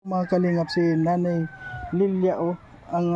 Mga kalingap, si Nanay Lilia ang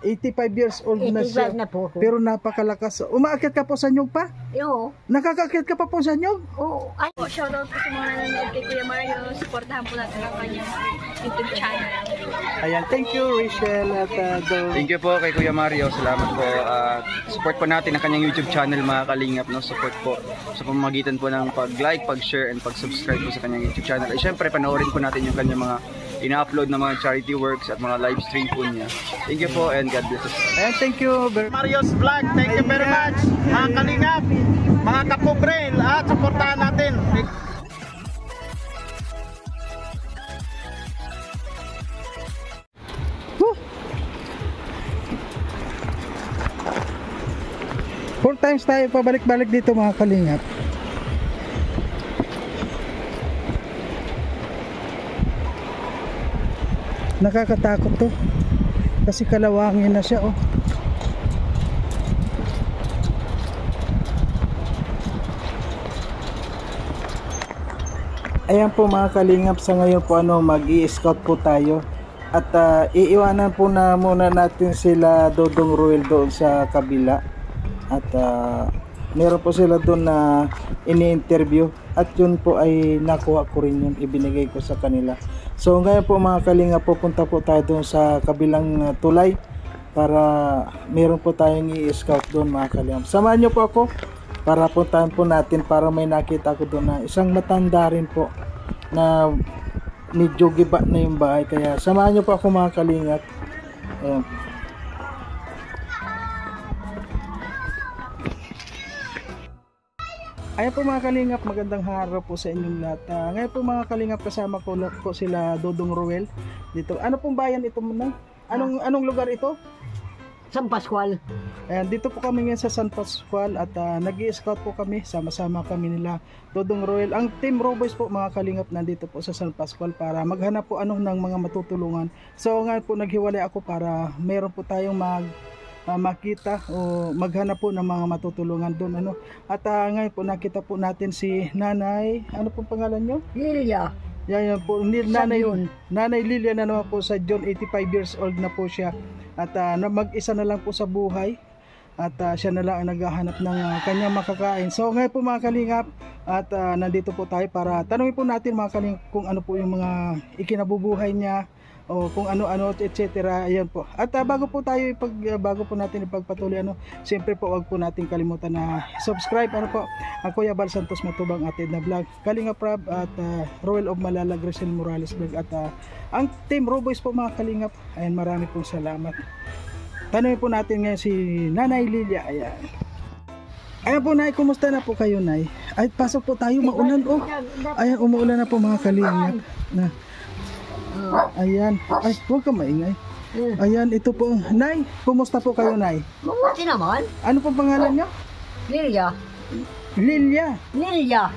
85 years old na siya. Na po. Pero napakalakas. Umaakyat ka po sa nyug pa? Oo. Nakakaakyat ka pa po sa nyug? Oo. Ay, shoutout po sa mga nanonood kay Kuya Mario. Supportahan po natin ang kanyang YouTube channel. Ayan, thank you Rachel at Thank you po kay Kuya Mario. Salamat po. Support po natin ang kanyang YouTube channel, mga kalingap. No? Support po sa pamamagitan po ng pag-like, pag-share, and pag-subscribe po sa kanyang YouTube channel. At syempre, panoorin po natin yung kanyang mga ina-upload na mga charity works at mga live stream po niya. Thank you po and God bless us. Ayan, thank you Mario's Vlog. Thank you very much. Mga kalingap, mga kapobre, at supportahan natin. Four times tayo pabalik-balik dito mga kalingap. Nakakatakot to kasi kalawangin na siya Ayan po mga kalingap, sa ngayon po mag-i-scout po tayo at iiwanan po na muna natin sila Dodong Ruel doon sa kabila at meron po sila doon na ini-interview at yun po ay nakuha ko rin yun, ibinigay ko sa kanila. So ngayon po mga kalingap, pupunta po tayo doon sa kabilang tulay para meron po tayong i-scout doon mga kalingap. Samahan nyo po ako para puntahan po natin, para may nakita ko doon na isang matanda rin po na medyo giba na yung bahay, kaya samahan nyo po ako mga kalingap. Ayan. Ayan po mga kalingap, magandang araw po sa inyong lahat. Ngayon po mga kalingap, kasama ko po sila Dodong Ruel dito. Ano pong bayan ito muna? Anong lugar ito? San Pascual. Ayan, dito po kami ngayon sa San Pascual at nag-i-scout po kami, sama-sama kami nila Dodong Ruel. Ang Team Roboys po mga kalingap nandito po sa San Pascual para maghanap po ng mga matutulungan. So ngayon po naghiwalay ako para meron po tayong makita o maghanap po ng mga matutulungan doon at ngayon po nakita po natin si Nanay, ano pong pangalan nyo? Lilia. Yan po, Nanay Lilia na naman po sa John, 85 years old na po siya at mag-isa na lang po sa buhay at siya na lang ang naghahanap ng kanyang makakain. So ngayon po mga kalingap at nandito po tayo para tanungin po natin mga kalingap kung ano po yung mga ikinabubuhay niya o kung ano-ano etc. Ayan po. At bago po natin ipagpatuloy siyempre po wag po natin kalimutan na subscribe ang Kuya Bal Santos Matubang Atid na vlog, Kalinga Prab at Roel of Malala, Grisel Morales vlog at ang Team Roboys po mga kalingap. Ayan, marami pong salamat. Tanungin po natin ngayon si Nanay Lilia. Ayan po Nay, kumusta na po kayo Nay? Ay, pasok po tayo, maulan Ayan, umuulan na po mga kalingap na. Ayan, ay huwag ka maingay. Ayan, ito po Nay, kumusta po kayo Nay? Mabuti naman. Ano pong pangalan niyo? Lilia.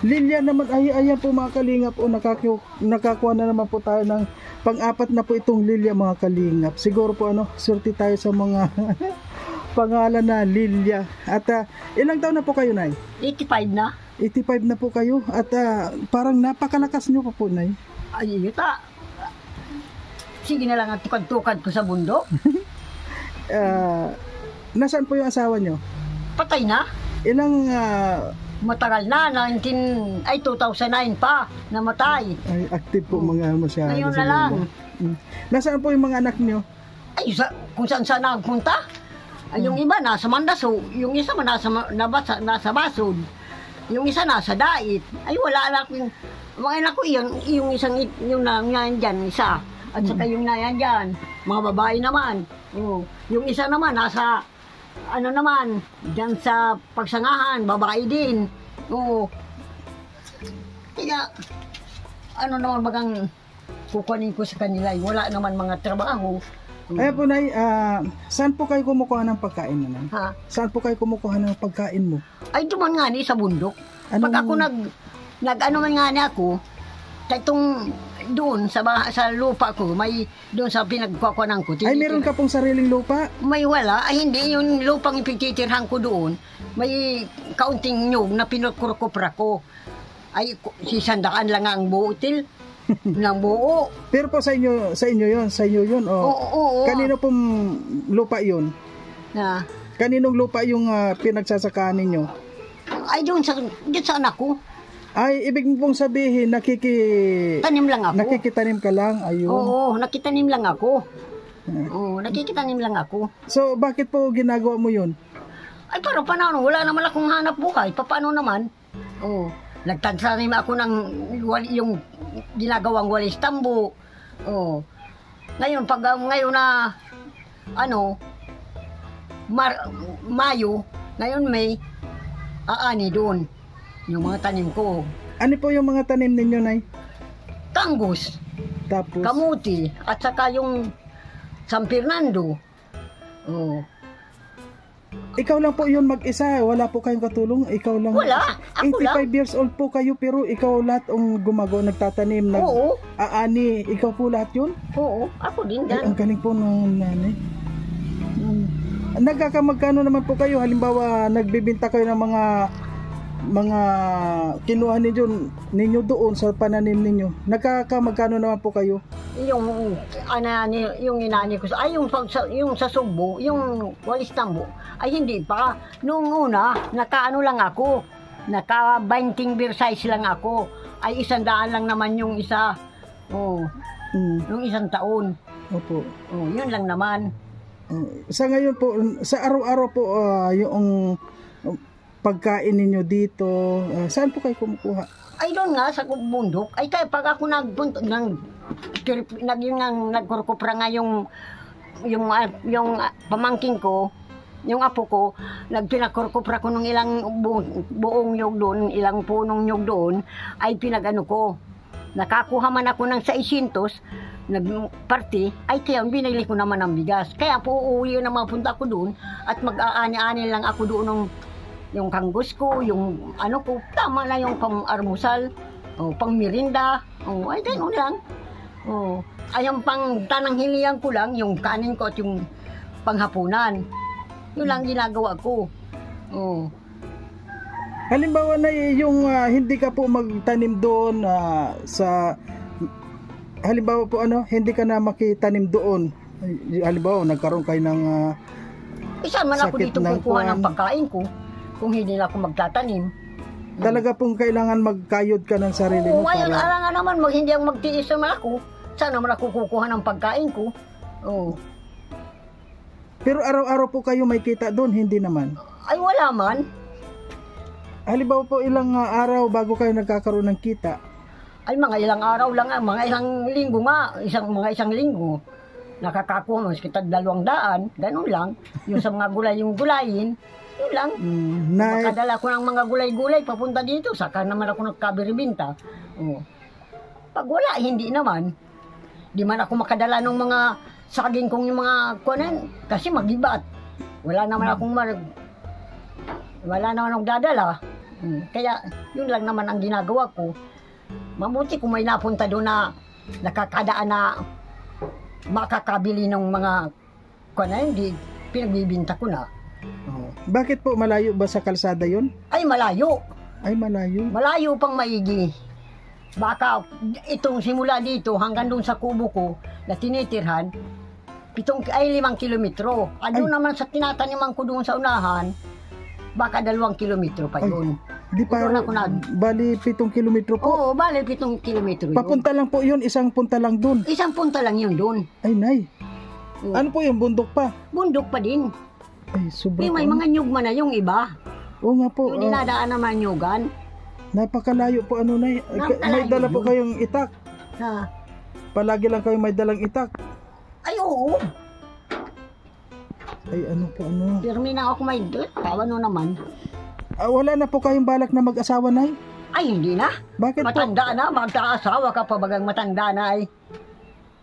Lilia naman. Ayan po mga kalingap, nakakuha na naman po tayo ng pang-apat na po itong Lilia mga kalingap. Siguro po swerte tayo sa mga pangalan na Lilia. At ilang taon na po kayo Nay? 85 na. 85 na po kayo at parang napakalakas niyo po Nay. Ay, yuta. Sige na lang at tukad-tukad ko sa bundok. Nasaan po yung asawa nyo? Patay na. Ilang Matagal na, 2009 pa, namatay. ay active po mga masyado. Ngayon na lang. Nasaan po yung mga anak nyo? Ay, kung saan saan nagpunta. Ay, yung iba nasa Mandaso, yung isa nasa Basod, yung isa nasa Dait. Ay, wala na akong, mga anak ko, yung isang, yung nandyan, isa. At saka yung nayan dyan, mga babae naman. Yung isa naman, nasa, dyan sa pagsangahan, babae din. Kaya, naman bagang kukunin ko sa kanila, wala naman mga trabaho. Ayan po Nay, saan po kayo kumukuha ng pagkain naman? Ha? Saan po kayo kumukuha ng pagkain mo? Ay, duman nga ni sa bundok. Pag ako man nga ni ako, itong doon sa lupa ko, may doon sa pinagkukuhanan ko. Ay, meron ka pong sariling lupa? May wala. Ay, hindi. Yung lupang ipagtitirhan ko doon, may kaunting nyug na pinukurkupra ko. Ay, sisandaan lang ang butil. ng buo. Pero po sa inyo yun. Oo, oo. Kanino pong lupa yun? Na, Kaninong lupa yung pinagsasakaan ninyo? ay doon sa anak ko. Ay, ibig mo pong sabihin, Tanim lang ako. nakikitanim ka lang, ayun. Oo, nakitanim lang ako. Oo, nakikitanim lang ako. So, bakit po ginagawa mo yun? Ay, para paano? Wala naman akong hanap buhay. Paano naman? Oo. Nagtansanim ako ng yung ginagawang walis tambo. Oo. Ngayon, ngayon na, Mayo, ngayon May, aani doon. Yung mga tanim ko. Ano po yung mga tanim ninyo, Nay? Kangus, Tapos, kamuti, at saka yung San Fernando. Oo. ikaw lang po yun mag-isa, wala po kayong katulong, ikaw lang. Wala, ako 85 lang. years old po kayo, pero ikaw lahat ang gumagawa, nagtatanim, Oo, aani, ikaw po lahat yun? oo, ako din Ay, ang dan. galing po ng nanay. Nagkakamagkano naman po kayo? Halimbawa, nagbibinta kayo ng mga kinuha ninyo doon sa pananim ninyo. Nagkakamagkano naman po kayo? Yung yung inani ko yung sa Sugbo, yung walis tambo, ay hindi pa. Noong una, nakaano lang ako. Naka 20 beer size lang ako. Ay 100 lang naman yung isa. Oh, yung isang taon. Opo. Oh, yun lang naman. Sa ngayon po, sa araw-araw po, yung pagkain ninyo dito, saan po kayo kumukuha? Ay doon nga sa bundok. Ay kaya pag ako nagkurkupra nga yung pamangking ko, yung apo ko, nagpinakurkupra ko ng ilang buong nyug doon, ilang punong nyug doon, ay pinagano ko. Nakakuha man ako ng 600, nagparty, ay kaya binili ko naman ng bigas. Kaya po uuwi na mapunta ako doon at mag-aani-ani lang ako doon ng yung kanggus ko, yung ano ko, tama na yung pang-armusal, pang mirinda, ay gano'n lang. Ay yung pang tananghilian ko lang, yung kanin ko at yung panghapunan. Yun lang ginagawa ko. Halimbawa na yung hindi ka po magtanim doon sa halimbawa po hindi ka na makitanim doon. Halimbawa nagkaroon kayo ng Saan man ako sakit dito ng kukuha ng kuwan. pagkain ko kung hindi na ako magtatanim. Talaga pong kailangan magkayod ka ng sarili mo Ngayon, para ala nga naman, hindi ang magtiis naman ako. Saan naman ako kukuha ng pagkain ko? Pero araw-araw po kayo may kita doon, hindi naman. Ay wala man. Halimbawa po ilang araw bago kayo nagkakaroon ng kita. Ay mga ilang araw lang, mga ilang linggo nga, mga isang linggo. Nakakakuha mo, kita 200, ganun lang. Yung sa mga gulay, yung gulayin, yun lang. Makadala ko ng mga gulay-gulay papunta dito, saka naman ako nagkabiribinta. Pag wala, hindi naman. Di man ako makadala ng mga saging kong yung mga kuwanan, kasi magibat. Wala naman akong wala naman akong dadala. Kaya yun lang naman ang ginagawa ko. Mabuti kung may napunta doon na nakakadaan na makakabili ng mga kuwanan, hindi pinagbibinta ko na. Bakit po malayo ba sa kalsada yun? Ay malayo. Ay malayo. Malayo pang maigi. Baka itong simula dito hanggang doon sa kubo ko na tinitirhan, 5 kilometro. Ano naman sa tinataniman ko doon sa unahan, baka 2 kilometro pa yun. Di pa Doon ako bali 7 kilometro po. Oo, bali 7 kilometro yun. Papunta lang po yun, isang punta lang doon. Isang punta lang yun doon. Ay nay. Oo. Ano po yung bundok pa? Bundok pa din. Ay sobrang. May mga nyugma na yung iba. Oo nga po. Yung dinadaan naman nyugan. Napakalayo po nay. Napakalayo May dala po yun. kayong itak. Ha. Palagi lang kayong may dalang itak. Ay oo. Ay ano po Pero may na ako may paano naman. Wala na po kayong balak na mag-asawa nay? Ay hindi na. Bakit po? Matanda na, magkaasawa ka pa bagang matanda na ay.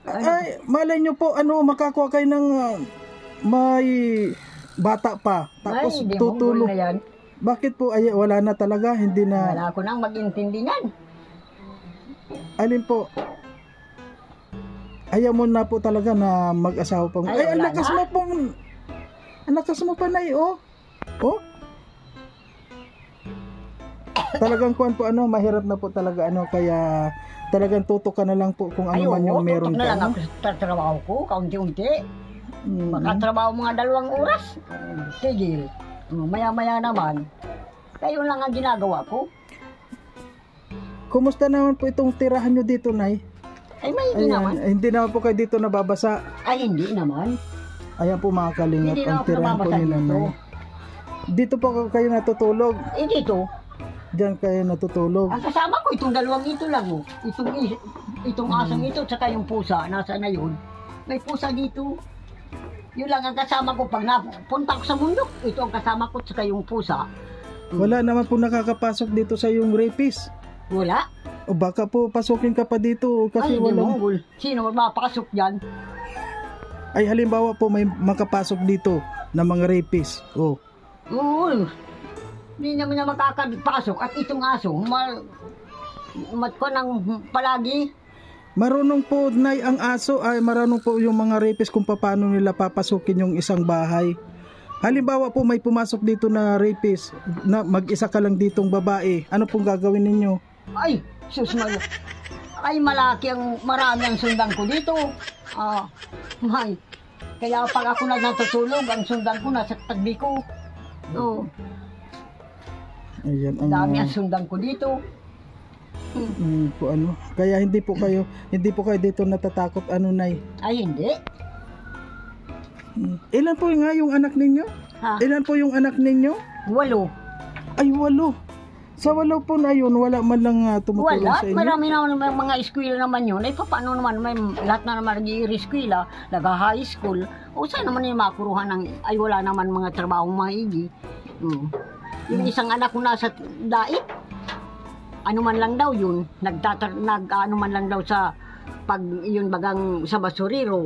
Ay, malay nyo po, makakuha kayo ng may bata pa. Tapos Ay, di tutulong. na yan. Bakit po? Ay, wala na talaga, hindi na. Wala ko nang mag-intindi niyan. Alin po? Ayaw mo na po talaga na mag-asawa pa. Ay, ang wala lakas na. mo pong. Ang lakas mo pa na oh. Talagang kuan po mahirap na po talaga kaya talagang tutok ka na lang po kung ano man yung meron tutok na ka. lang No? ako sa trabaho ko, kaunti-unti. Mm. Makatrabaho mga 2 oras, tigil. Maya-maya naman, kayo lang ang ginagawa ko. Kumusta naman po itong tirahan nyo dito, Nay? Ay, may hindi naman. Hindi naman po kayo dito nababasa. Ay, hindi naman. Ayan po mga kalingap, Hindi ang naman tirahan po nababasa ni dito. Nanay. Dito po kayo natutulog. Eh, dito, Diyan kayo natutulog. ang kasama ko, itong 2 ito lang. Oh. Itong asang ito, tsaka yung pusa, nasa na yun. May pusa dito. Yun lang ang kasama ko pag napunta ko sa mundo. Ito ang kasama ko, tsaka yung pusa. Wala naman po nakakapasok dito sa yung rapist. Wala. O baka po pasukin ka pa dito kasi Ay, hindi walang... monggol. Sino mapapasok dyan? Ay halimbawa po may makapasok dito na mga rapist. Oh. Oo. Hindi naman na makakapasok. At itong aso, matko ng palagi. Marunong po Nay ang aso ay marunong po yung mga rapist kung paano nila papasukin yung isang bahay. Halimbawa po may pumasok dito na rapist na mag-isa ka lang ditong babae. Ano pong gagawin ninyo? Ay, sus Maria. Ay, marami ang sundan ko dito. May. Kaya pag ako na natutulog, ang sundan ko nasa tagbi ko. Oo. Ayan ang Dami ang sundan ko dito. po ano. Kaya hindi po kayo dito natatakot ano Nay. Ay, hindi. Ilan po nga yung anak ninyo? Ha? Ilan po yung anak ninyo? 8. Ay 8. Sa 8 po na yun, wala man lang tumutulong Wala. sa inyo? Marami naman mga eskwela naman yun. Ay, paano naman? May, lahat na naman nag-i-eskwela, nag-high school. O saan naman yung makuruhan ng, ay wala naman mga trabahong maigi. Yung isang anak ko nasa dait, ano man lang daw yun, ano man lang daw sa, pag yun bagang sa basurero.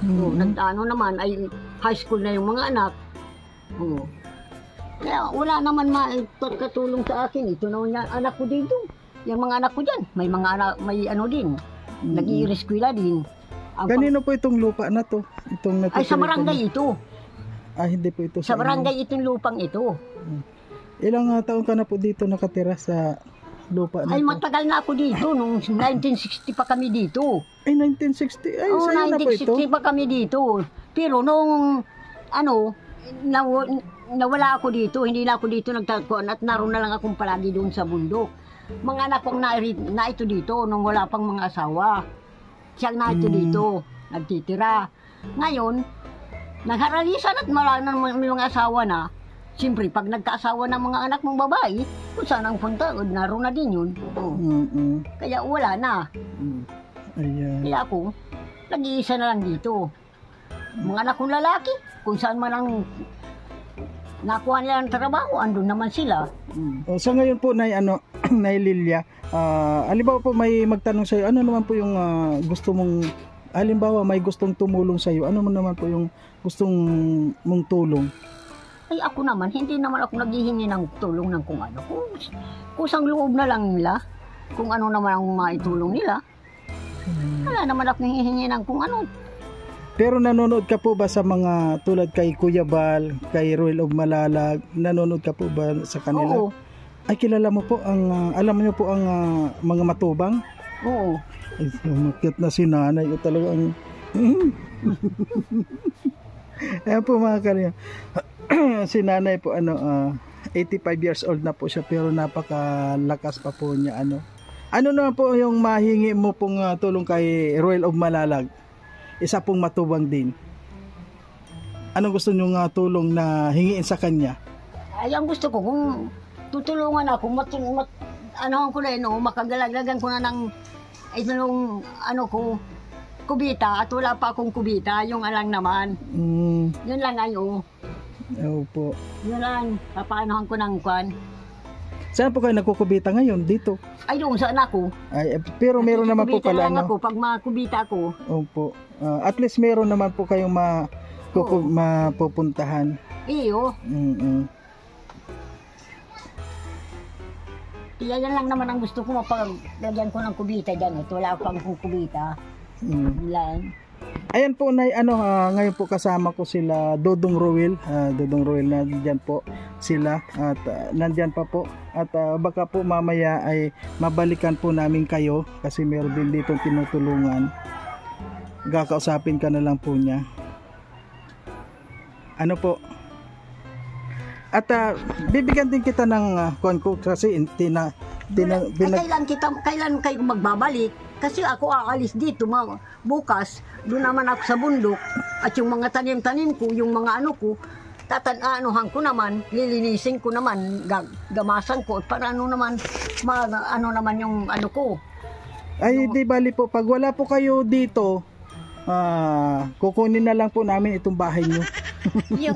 Nag-ano naman, ay high school na yung mga anak. Kaya wala naman katulong sa akin. Ito naman yung anak ko dito. Yung mga anak ko dyan, may mga anak, may ano din. Nag-i-eskwela din. Kanino po itong lupa na to? Itong Ay, sa barangay ito. Hindi po ito Sa inyo. barangay itong lupang ito. Ilang taon ka na po dito nakatira sa lupa na Ay, to? matagal na ako dito. Nung 1960 pa kami dito. Ay, 1960. Ay, Oo, sa'yo na po ito? 1960 pa kami dito. Pero nung, nawala ako dito, hindi na ako dito nagtagpuan at naroon na lang akong palagi doon sa bundok. Mga anak kong na ito dito nung wala pang mga asawa. Siyang na ito dito, nagtitira. Ngayon, nagharalisan at wala na may mga asawa na. Siyempre, pag nagkaasawa ng mga anak mong babae, kung saan ang punta, naroon na din yun. Kaya wala na. Ayan. Kaya ako, nag-iisa na lang dito. Mga anak kong lalaki, kung saan man ang nakuha nila ng trabaho, andun naman sila. So ngayon po, Nay Lilia, halimbawa po may magtanong sa'yo, ano naman po yung gusto mong, halimbawa may gustong tumulong sa'yo, ano naman po yung gustong mong tulong? Ay ako naman, hindi naman ako naghihingi ng tulong ng kung ano. Kusang loob na lang nila, kung ano naman ang maitulong nila. Wala naman ako hihingi ng kung ano. Pero nanonood ka po ba sa mga tulad kay Kuya Bal, kay Royal of Malalag, nanonood ka po ba sa kanila? Oo. Ay kilala mo po ang, alam niyo po ang mga matubang? Oo. Ay, umakyat na si nanay o talagang ayan po mga kalingap. Si nanay po 85 years old na po siya pero napakalakas pa po niya ano naman po yung mahingi mo pong tulong kay Royal of Malalag, isa pong matubang din, anong gusto nyo tulong na hingiin sa kanya? Ay ang gusto ko kung tutulungan ako, ano ko na yun, makagalaglagan ko na ng itong kubita at wala pa akong kubita, yung alang naman. Yun lang ayo. Opo. Yun lang, papaanohan ko ng kwan. Saan po kayo nagkukubita ngayon? Dito? Ay, doon saan ako. Ay, pero meron naman po Kubita pala lang ako, pag makubita ako. Opo. At least meron naman po kayong mapupuntahan. Iyo. Yan lang naman ang gusto ko, mapaglagyan ko ng kubita dyan. Ito wala akong kubita. Yan. Ayan po na ngayon po kasama ko sila Dodong Roel. Dodong Roel nandiyan po sila at nandiyan pa po at baka po mamaya ay mabalikan po namin kayo kasi meron din dito tinutulungan. Kakausapin ka na lang po niya. Ano po? At bibigyan din kita ng konko kasi Kailan kayo magbabalik? Kasi ako aalis dito bukas, doon naman ako sa bundok at yung mga tanim-tanim ko, yung mga ano ko, tatananuhan ko naman, lilinisin ko naman, gamasan ko para ano naman, ano naman yung ano ko. Ay, di bali po, pag wala po kayo dito, kukunin na lang po namin itong bahay nyo.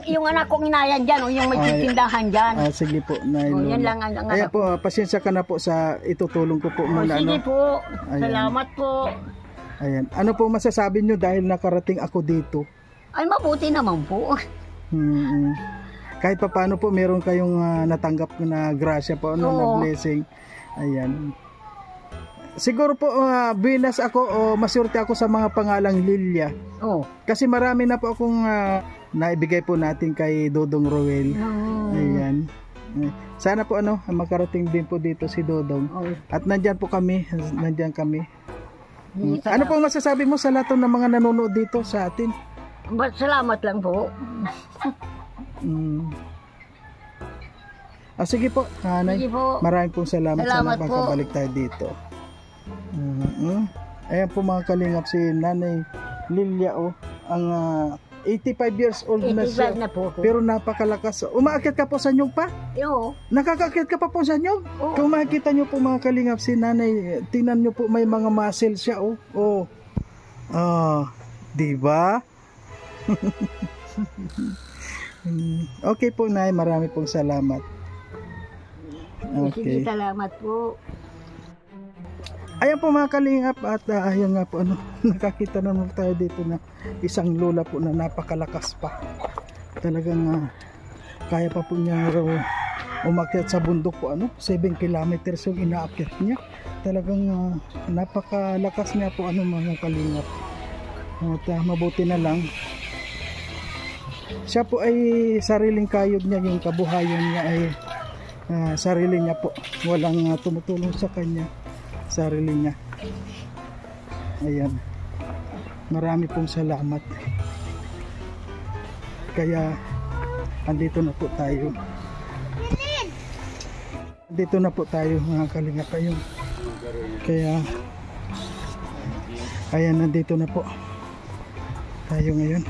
yung anak kong inayan dyan, o yung may titindahan dyan. Sige po, yan lang ang ayan po, pasensya ka na po sa itutulong ko po muna. Sige po, salamat po. Ayan. Ano po masasabi nyo dahil nakarating ako dito? Ay, mabuti naman po. Kahit pa paano po, meron kayong natanggap na grasya po, na blessing. Ayan. Siguro po, binas ako o maswerte ako sa mga pangalang Lilia. Kasi marami na po akong naibigay po natin kay Dodong Roel. Ayan. Sana po makarating din po dito si Dodong. At nandyan po kami, Ano po masasabi mo sa lahat ng mga nanonood dito sa atin? Salamat lang po. Sige po, Nanay. Sige po. Maraming pong salamat. Salamat Sana po. makabalik tayo dito. Ayan po mga kalingap, si Nanay Lilia ang 85 years old na siya. 85 na po. Pero napakalakas. Umaakyat ka po sa nyug pa? Oo. Nakakaakyat ka pa po sa nyug? Oo. Kung makikita nyo po mga kalingap, si Nanay, tingnan nyo po may mga muscle siya. Di ba? Okay po, Nay, marami pong salamat. Sige, salamat po. Ayan po mga kalingap at ayun nga po nakakita naman tayo dito na isang lola po na napakalakas pa. Talagang kaya pa po niya umakyat sa bundok po 7 kilometers yung inaakyat niya. Talagang napakalakas niya po mga kalingap. At mabuti na lang siya po ay sariling kayod niya, yung kabuhayan niya ay sarili niya po, walang tumutulong sa kanya, sarili niya. Ayan, marami pong salamat. Kaya andito na po tayo mga kalingap. Ayun, kaya ayan, nandito na po tayo ngayon.